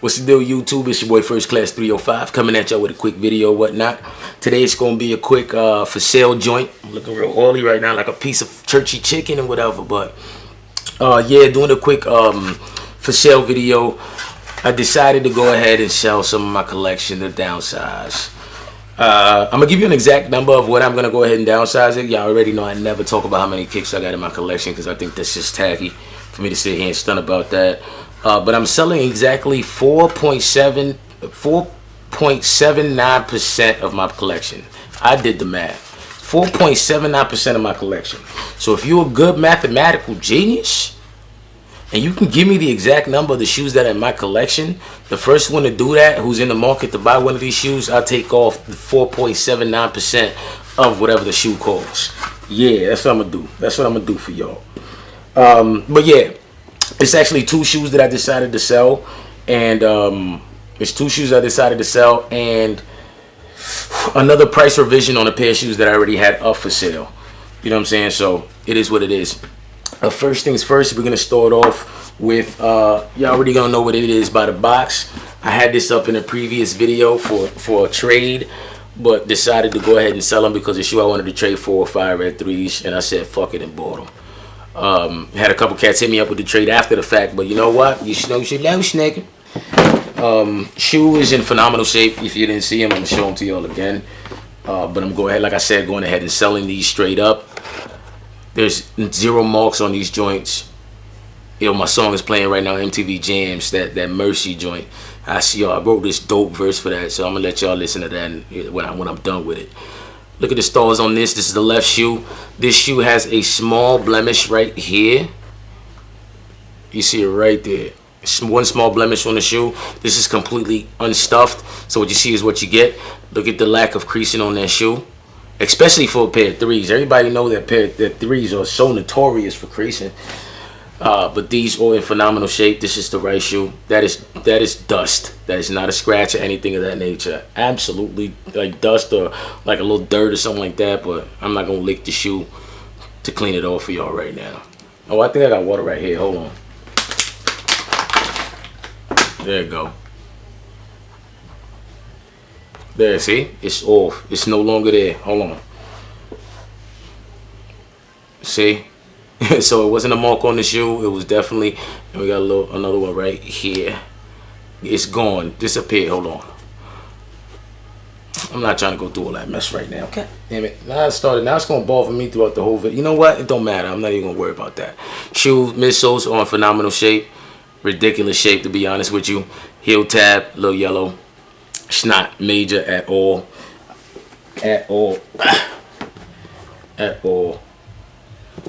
What's the deal, YouTube? It's your boy First Class 305 coming at y'all with a quick video, whatnot. Today it's gonna be a quick for sale joint. I'm looking real oily right now, like a piece of churchy chicken and whatever. But yeah, doing a quick for sale video. I decided to go ahead and sell some of my collection to downsize. I'm gonna give you an exact number of what I'm gonna go ahead and downsize it. Y'all already know I never talk about how many kicks I got in my collection because I think that's just tacky for me to sit here and stun about that. But I'm selling exactly 4.79% of my collection. I did the math. 4.79% of my collection. So if you're a good mathematical genius and you can give me the exact number of the shoes that are in my collection, the first one to do that, who's in the market to buy one of these shoes, I'll take off the 4.79% of whatever the shoe costs. Yeah, that's what I'm gonna do. That's what I'm gonna do for y'all. But yeah, it's actually two shoes that I decided to sell, and it's two shoes I decided to sell, and another price revision on a pair of shoes that I already had up for sale. You know what I'm saying? So it is what it is. First things first, we're gonna start off with y'all already gonna know what it is by the box. I had this up in a previous video for a trade, but decided to go ahead and sell them because the shoe I wanted to trade for 5 red 3s, and I said fuck it and bought them. Had a couple cats hit me up with the trade after the fact, but you know what? You know you should love snake. Shoe is in phenomenal shape. If you didn't see him, I'm gonna show him to y'all again. But I'm going ahead, like I said, going ahead and selling these straight up. There's 0 marks on these joints. Yo, my song is playing right now, MTV Jams, that Mercy joint. I see y'all. I wrote this dope verse for that, so I'm gonna let y'all listen to that when I'm done with it. Look at the stars on this. This is the left shoe. This shoe has a small blemish right here. You see it right there. One small blemish on the shoe. This is completely unstuffed. So what you see is what you get. Look at the lack of creasing on that shoe, especially for a pair of 3s. Everybody know that that 3s are so notorious for creasing. But these are in phenomenal shape. This is the right shoe. That is dust. That is not a scratch or anything of that nature. Absolutely like dust or like a little dirt or something like that. But I'm not gonna lick the shoe to clean it off for y'all right now. Oh, I think I got water right here. Hold on. There you go. There, see? It's off. It's no longer there. Hold on. See? So it wasn't a mark on the shoe. It was definitely, and we got another one right here. It's gone, disappeared. Hold on. I'm not trying to go through all that mess right now. Okay. Damn it. Now it started. Now it's gonna bother me throughout the whole video. You know what? It don't matter. I'm not even gonna worry about that. Shoe midsoles are in phenomenal shape. Ridiculous shape, to be honest with you. Heel tab, a little yellow. It's not major at all. At all. At all.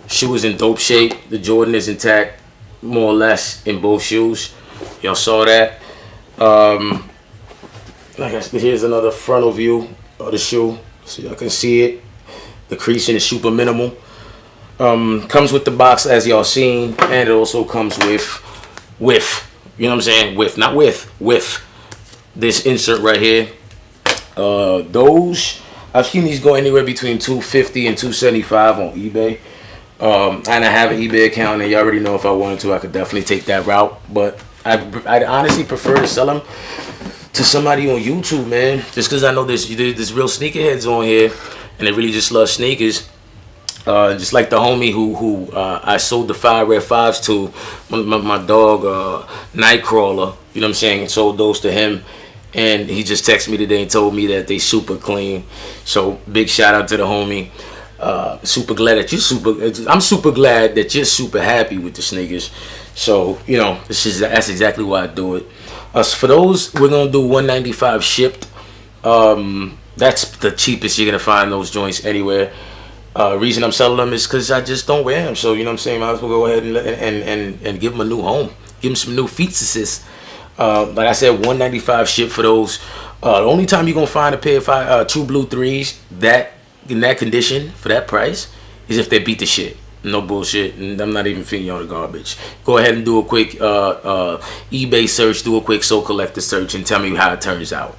Shoe is in dope shape. The Jordan is intact, more or less, in both shoes. Y'all saw that. Like I said, here's another frontal view of the shoe, so y'all can see it. The creasing is super minimal. Comes with the box, as y'all seen, and it also comes with you know what I'm saying? Not with this insert right here. Those I've seen these go anywhere between $250 and $275 on eBay. And I have an eBay account, and you already know if I wanted to, I could definitely take that route. But I'd honestly prefer to sell them to somebody on YouTube, man. Just because I know there's real sneakerheads on here, and they really just love sneakers. Just like the homie who I sold the 5 red 5s to, my dog Nightcrawler. You know what I'm saying? Sold those to him. And he just texted me today and told me that they super clean. So big shout out to the homie. Super glad that I'm super glad that you're super happy with the sneakers. So, you know, that's exactly why I do it. For those, we're gonna do $195 shipped. That's the cheapest you're gonna find those joints anywhere. Reason I'm selling them is because I just don't wear them. So, you know what I'm saying? Might as well go ahead and give them a new home. Give them some new features. Like I said, $195 shipped for those. The only time you're gonna find a pair of True Blue 3s in that condition for that price is if they beat the shit. No bullshit, and I'm not even feeding you on the garbage. Go ahead and do a quick eBay search, do a quick Soul Collector search, and tell me how it turns out.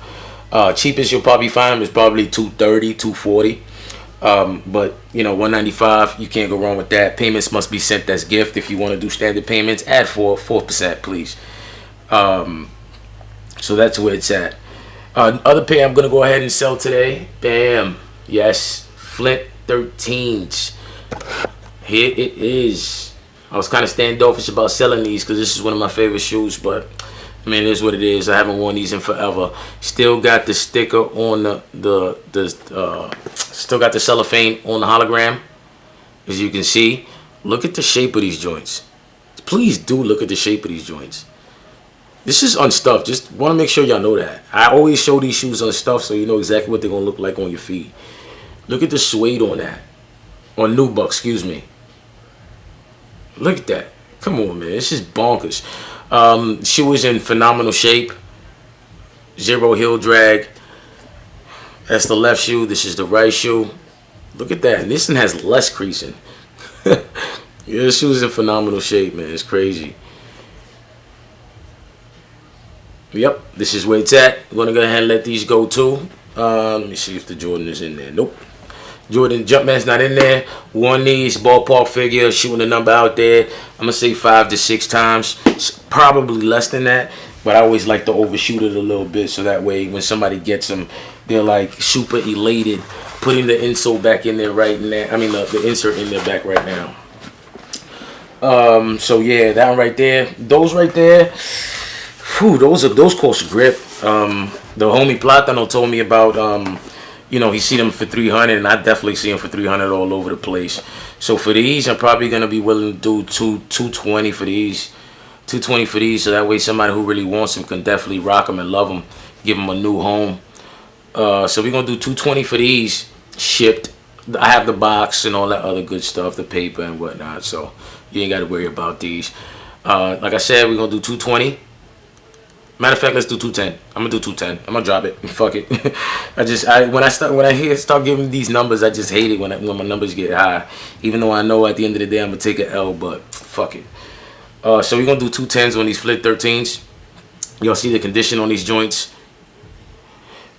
Cheapest you'll probably find them is probably $230, $240. But you know, $195, you can't go wrong with that. Payments must be sent as gift. If you want to do standard payments, add 4%, please. So that's where it's at. Other pair I'm gonna go ahead and sell today. Bam. Yes. Flint 13s. Here it is. I was kind of standoffish about selling these because this is one of my favorite shoes, but I mean, it is what it is. I haven't worn these in forever. Still got the sticker on still got the cellophane on the hologram, as you can see. Look at the shape of these joints. Please do look at the shape of these joints. This is unstuffed. Just want to make sure y'all know that. I always show these shoes unstuffed so you know exactly what they're gonna look like on your feet. Look at the suede on that. On Nubuck, excuse me. Look at that. Come on, man. This is bonkers. Shoe is in phenomenal shape. Zero heel drag. That's the left shoe. This is the right shoe. Look at that. And this one has less creasing. Yeah, this shoe is in phenomenal shape, man. It's crazy. Yep, this is where it's at. I'm going to go ahead and let these go too. Let me see if the Jordan is in there. Nope. Jordan Jumpman's not in there. Won these, ballpark figure, shooting the number out there. I'm going to say 5 to 6 times. It's probably less than that. But I always like to overshoot it a little bit so that way when somebody gets them, they're like super elated. Putting the insole back in there right now. I mean, the insert in there back right now. So yeah, that one right there. Those right there. Whew, those cost grip. The homie Platano told me about, you know, he see them for 300, and I definitely see them for 300 all over the place. So for these, I'm probably gonna be willing to do 220 for these, 220 for these, so that way somebody who really wants them can definitely rock them and love them, give them a new home. So we're gonna do 220 for these, shipped. I have the box and all that other good stuff, the paper and whatnot. So you ain't gotta worry about these. Like I said, we're gonna do 220. Matter of fact, let's do 210. I'm gonna do 210. I'm gonna drop it. Fuck it. When I start giving these numbers, I just hate it when my numbers get high. Even though I know at the end of the day I'm gonna take an L, but fuck it. So we're gonna do 210s on these Flint 13s. Y'all see the condition on these joints.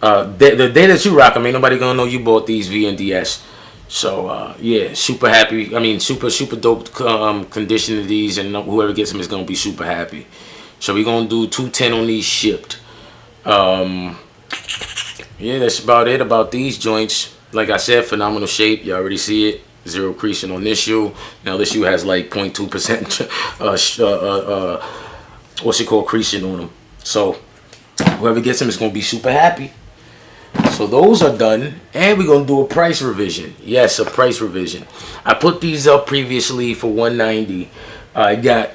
The day that you rock them, ain't nobody gonna know you bought these VNDS. So yeah, super happy. I mean, super dope condition of these, and whoever gets them is gonna be super happy. So we're gonna do 210 on these shipped. Yeah, that's about it about these joints. Like I said, phenomenal shape. You already see it. Zero creasing on this shoe. Now this shoe has like 0.2% what's it called, creasing on them. So whoever gets them is gonna be super happy. So those are done, and we're gonna do a price revision. Yes, a price revision. I put these up previously for $190. I got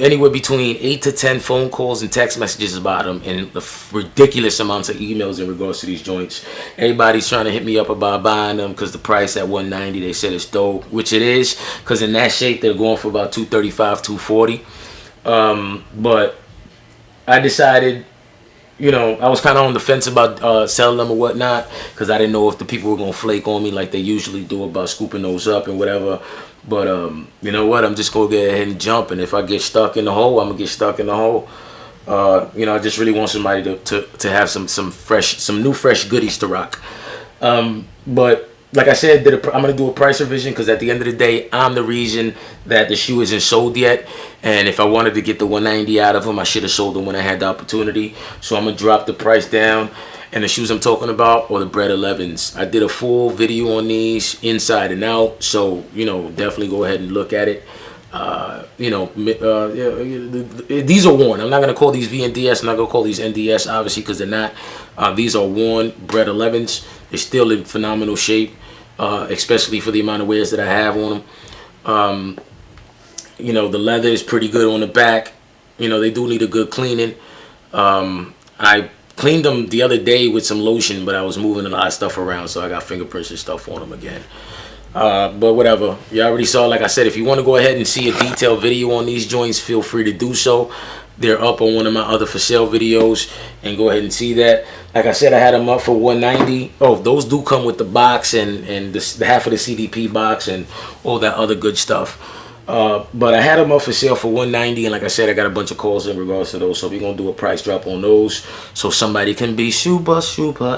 anywhere between 8 to 10 phone calls and text messages about them, and the ridiculous amounts of emails in regards to these joints. Everybody's trying to hit me up about buying them because the price at $190, they said it's dope, which it is, because in that shape they're going for about $235, $240. But I decided, you know, I was kind of on the fence about selling them or whatnot, because I didn't know if the people were gonna flake on me like they usually do about scooping those up and whatever. But you know what? I'm just gonna go ahead and jump, and if I get stuck in the hole, I'm gonna get stuck in the hole. You know, I just really want somebody to have some new fresh goodies to rock. But like I said, I'm gonna do a price revision because at the end of the day, I'm the reason that the shoe isn't sold yet. And if I wanted to get the $190 out of them, I should have sold them when I had the opportunity. So I'm gonna drop the price down. And the shoes I'm talking about are the Bred 11s. I did a full video on these inside and out, so you know, definitely go ahead and look at it. You know, these are worn. I'm not gonna call these VNDS. I'm not gonna call these NDS, obviously, because they're not. These are worn Bred 11s. They're still in phenomenal shape, especially for the amount of wears that I have on them. You know, the leather is pretty good on the back. You know, they do need a good cleaning. I cleaned them the other day with some lotion, but I was moving a lot of stuff around, so I got fingerprints and stuff on them again. But whatever. You already saw, like I said, if you want to go ahead and see a detailed video on these joints, feel free to do so. They're up on one of my other for sale videos, and go ahead and see that. Like I said, I had them up for $190. Oh, those do come with the box and the half of the CDP box and all that other good stuff. But I had them up for sale for $190, and like I said, I got a bunch of calls in regards to those, so we're gonna do a price drop on those so somebody can be super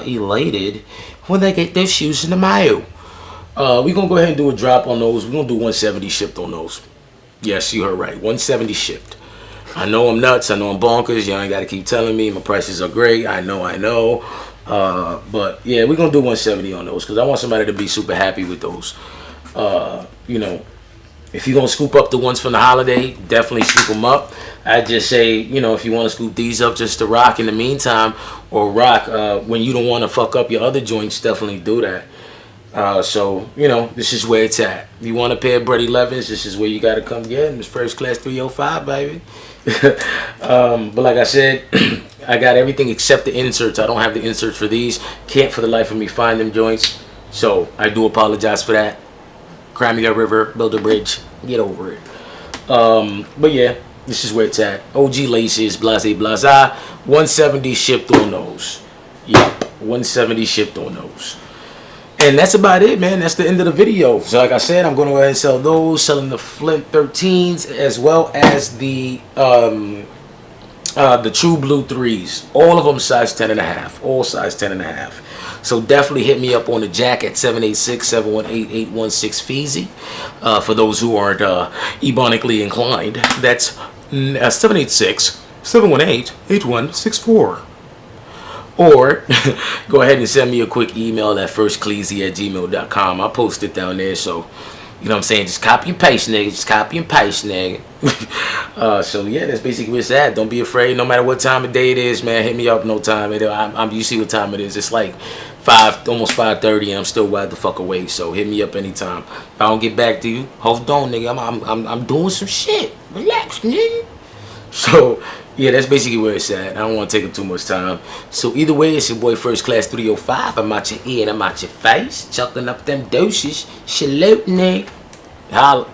elated when they get their shoes in the mail. We're gonna go ahead and do a drop on those. We're gonna do $170 shipped on those. Yes, you heard right, $170 shipped. I know I'm nuts. I know I'm bonkers. Y'all ain't got to keep telling me. My prices are great. I know. But yeah, we're going to do 170 on those because I want somebody to be super happy with those. You know, if you're going to scoop up the ones from the holiday, definitely scoop them up. I just say, you know, if you want to scoop these up just to rock in the meantime, or rock when you don't want to fuck up your other joints, definitely do that. So, you know, this is where it's at. If you want a pair of Bread 11s, this is where you got to come get them. It's first class 305, baby. But like I said, I got everything except the inserts. I don't have the inserts for these. Can't for the life of me find them joints. So I do apologize for that. Cry me a river, build a bridge, get over it. But yeah, this is where it's at. OG laces, blase blase. 170 shipped on those. Yup, 170 shipped on those. And that's about it, man. That's the end of the video. So like I said, I'm going to go ahead and sell those. Selling the Flint 13s as well as the True Blue 3s. All of them size 10.5. All size 10.5. So definitely hit me up on the jack at 786-718-816 Feezy. For those who aren't ebonically inclined, that's 786-718-8164. Or go ahead and send me a quick email at firstcleezy@gmail.com. I'll post it down there. So, you know what I'm saying? Just copy and paste, nigga. Just copy and paste, nigga. So, yeah, that's basically what's at. Don't be afraid. No matter what time of day it is, man, hit me up no time. You see what time it is. It's like almost 5:30, and I'm still wide the fuck awake. So, hit me up anytime. If I don't get back to you, hold on, nigga. I'm doing some shit. Relax, nigga. So, yeah, that's basically where it's at. I don't want to take up too much time. So either way, it's your boy First Class 305. I'm out your ear and I'm out your face. Chucking up them doses. Salute, nigga. Holla.